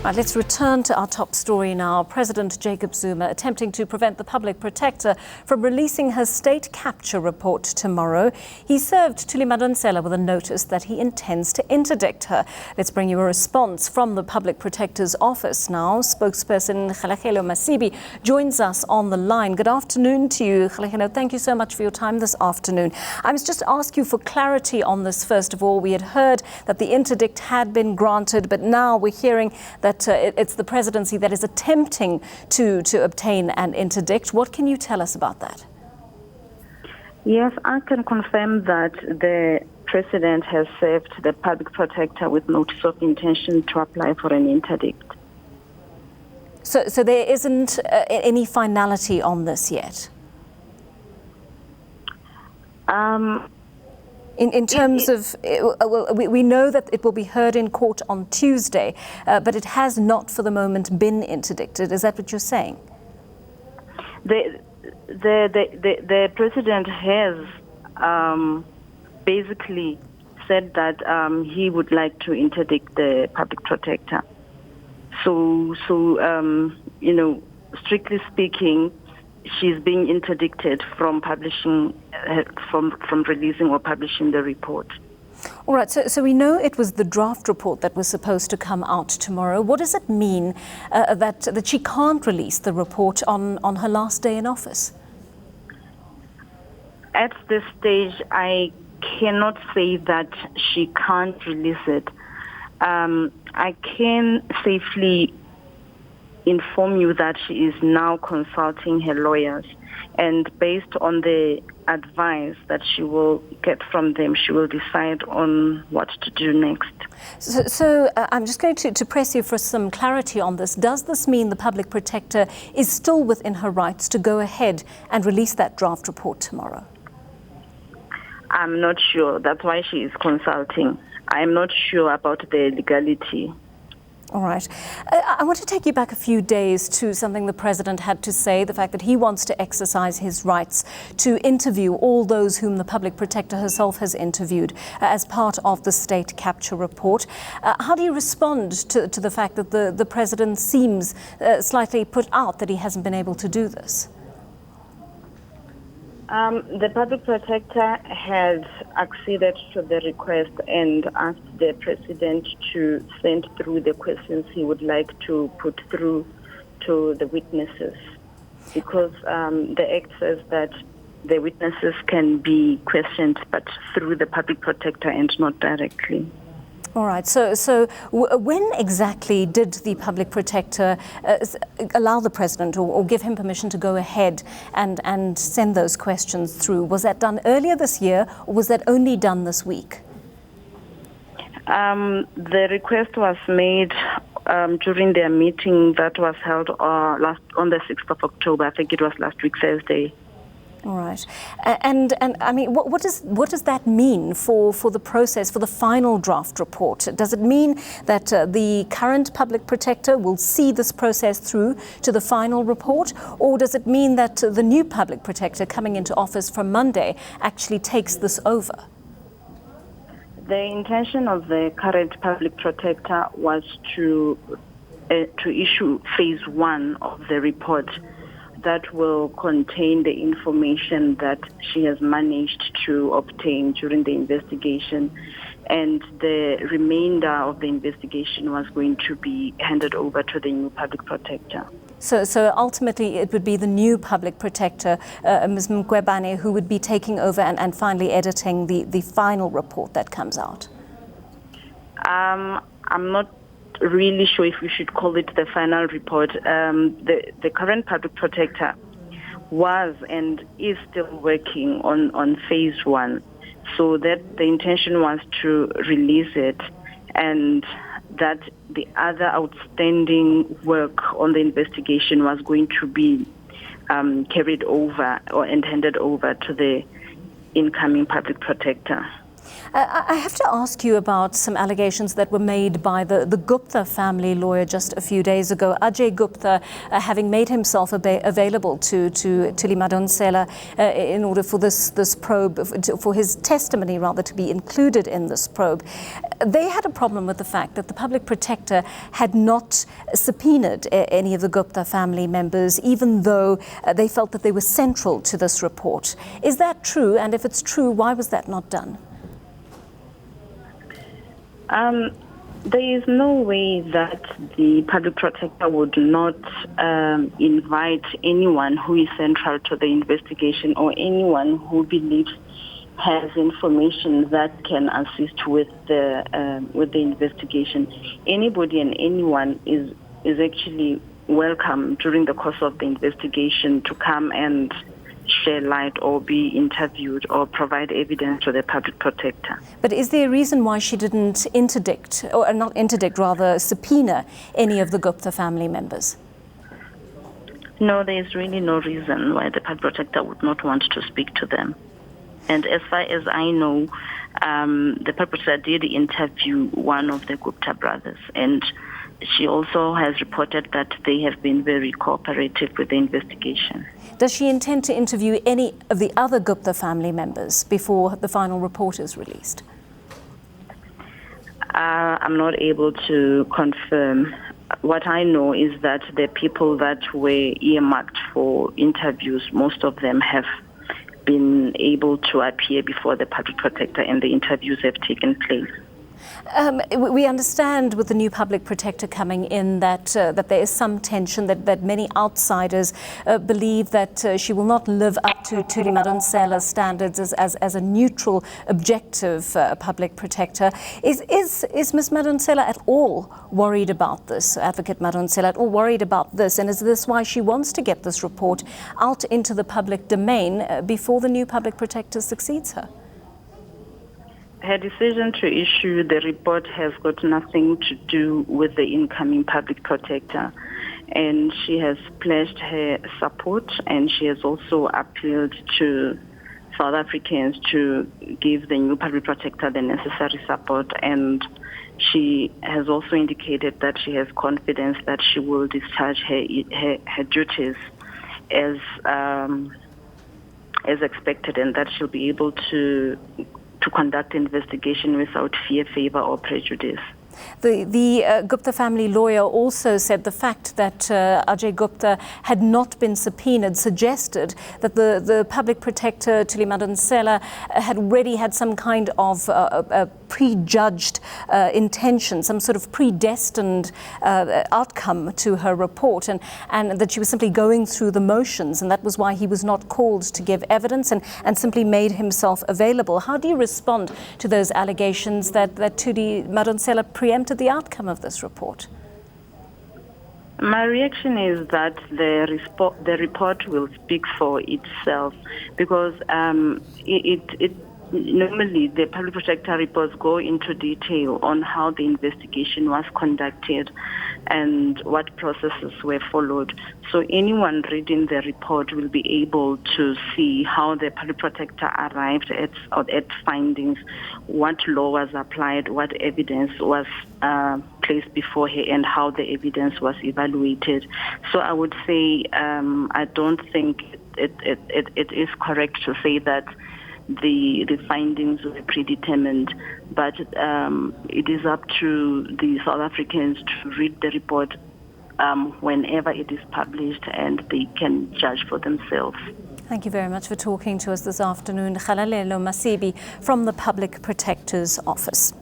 Right, let's return to our top story now. President Jacob Zuma attempting to prevent the Public Protector from releasing her state capture report tomorrow. He served Thuli Madonsela with a notice that he intends to interdict her. Let's bring you a response from the Public Protector's office now. Spokesperson Kgalagelo Masibi joins us on the line. Good afternoon to you, Kgalagelo. Thank you so much for your time this afternoon. I must just ask you for clarity on this. First of all, we had heard that the interdict had been granted, but now we're hearing that it's the presidency that is attempting to obtain an interdict. What can you tell us about that? Yes, I can confirm that the president has served the public protector with notice of intention to apply for an interdict. So there isn't any finality on this yet? In terms of, we know that it will be heard in court on Tuesday, but it has not for the moment been interdicted. Is that what you're saying? The president has basically said that he would like to interdict the public protector. So strictly speaking, she's being interdicted from publishing, from releasing or publishing the report. All right, so we know it was the draft report that was supposed to come out tomorrow. What does it mean that she can't release the report on her last day in office? At this stage, I cannot say that she can't release it. I can safely inform you that she is now consulting her lawyers, and based on the advice that she will get from them, she will decide on what to do next. So I'm just going to press you for some clarity on this. Does this mean the public protector is still within her rights to go ahead and release that draft report tomorrow? I'm not sure. That's why she is consulting. I'm not sure about the legality. All right. I want to take you back a few days to something the president had to say, the fact that he wants to exercise his rights to interview all those whom the public protector herself has interviewed as part of the state capture report. How do you respond to the fact that the president seems slightly put out that he hasn't been able to do this? The public protector has acceded to the request and asked the president to send through the questions he would like to put through to the witnesses, because the Act says that the witnesses can be questioned but through the public protector and not directly. All right. So when exactly did the public protector allow the president or give him permission to go ahead and send those questions through? Was that done earlier this year, or was that only done this week? The request was made during their meeting that was held on the 6th of October. I think it was last week, Thursday. All right. And I mean, what does that mean for the process, for the final draft report? Does it mean that the current public protector will see this process through to the final report? Or does it mean that the new public protector coming into office from Monday actually takes this over? The intention of the current public protector was to issue phase 1 of the report that will contain the information that she has managed to obtain during the investigation, and the remainder of the investigation was going to be handed over to the new public protector. So ultimately it would be the new public protector, Ms. Mqwebane, who would be taking over and finally editing the final report that comes out? I'm not really sure if we should call it the final report. The current public protector was and is still working on phase 1, so that the intention was to release it, and that the other outstanding work on the investigation was going to be carried over and handed over to the incoming public protector. I have to ask you about some allegations that were made by the Gupta family lawyer just a few days ago. Ajay Gupta, having made himself available to Thuli Madonsela in order for this probe, for his testimony rather, to be included in this probe. They had a problem with the fact that the public protector had not subpoenaed any of the Gupta family members, even though they felt that they were central to this report. Is that true? And if it's true, why was that not done? There is no way that the public protector would not invite anyone who is central to the investigation or anyone who believes has information that can assist with the investigation. Anybody and anyone is actually welcome during the course of the investigation to come and share light or be interviewed or provide evidence to the public protector. But is there a reason why she didn't interdict, or not interdict, rather subpoena any of the Gupta family members? No, there is really no reason why the public protector would not want to speak to them. And as far as I know, the public protector did interview one of the Gupta brothers, and she also has reported that they have been very cooperative with the investigation. Does she intend to interview any of the other Gupta family members before the final report is released? I'm not able to confirm. What I know is that the people that were earmarked for interviews, most of them have been able to appear before the public protector and the interviews have taken place. We understand with the new public protector coming in that there is some tension, that many outsiders believe that she will not live up to Thuli Madonsela's standards as a neutral, objective public protector. Is Ms. Madonsela at all worried about this, Advocate Madonsela, at all worried about this? And is this why she wants to get this report out into the public domain before the new public protector succeeds her? Her decision to issue the report has got nothing to do with the incoming public protector, and she has pledged her support, and she has also appealed to South Africans to give the new public protector the necessary support, and she has also indicated that she has confidence that she will discharge her duties as expected, and that she'll be able to conduct investigation without fear, favor, or prejudice. The Gupta family lawyer also said the fact that Ajay Gupta had not been subpoenaed suggested that the public protector, Thuli Madonsela, had already had some kind of prejudged intention, some sort of predestined outcome to her report, and that she was simply going through the motions, and that was why he was not called to give evidence and simply made himself available. How do you respond to those allegations that Thuli Madonsela preempted the outcome of this report? My reaction is that the report will speak for itself, because normally the public protector reports go into detail on how the investigation was conducted and what processes were followed. So anyone reading the report will be able to see how the public protector arrived at findings, what law was applied, what evidence was placed before her, and how the evidence was evaluated. So I would say I don't think it is correct to say that the findings were predetermined, but it is up to the South Africans to read the report whenever it is published, and they can judge for themselves. Thank you very much for talking to us this afternoon. Khalalelo Masibi from the Public Protector's Office.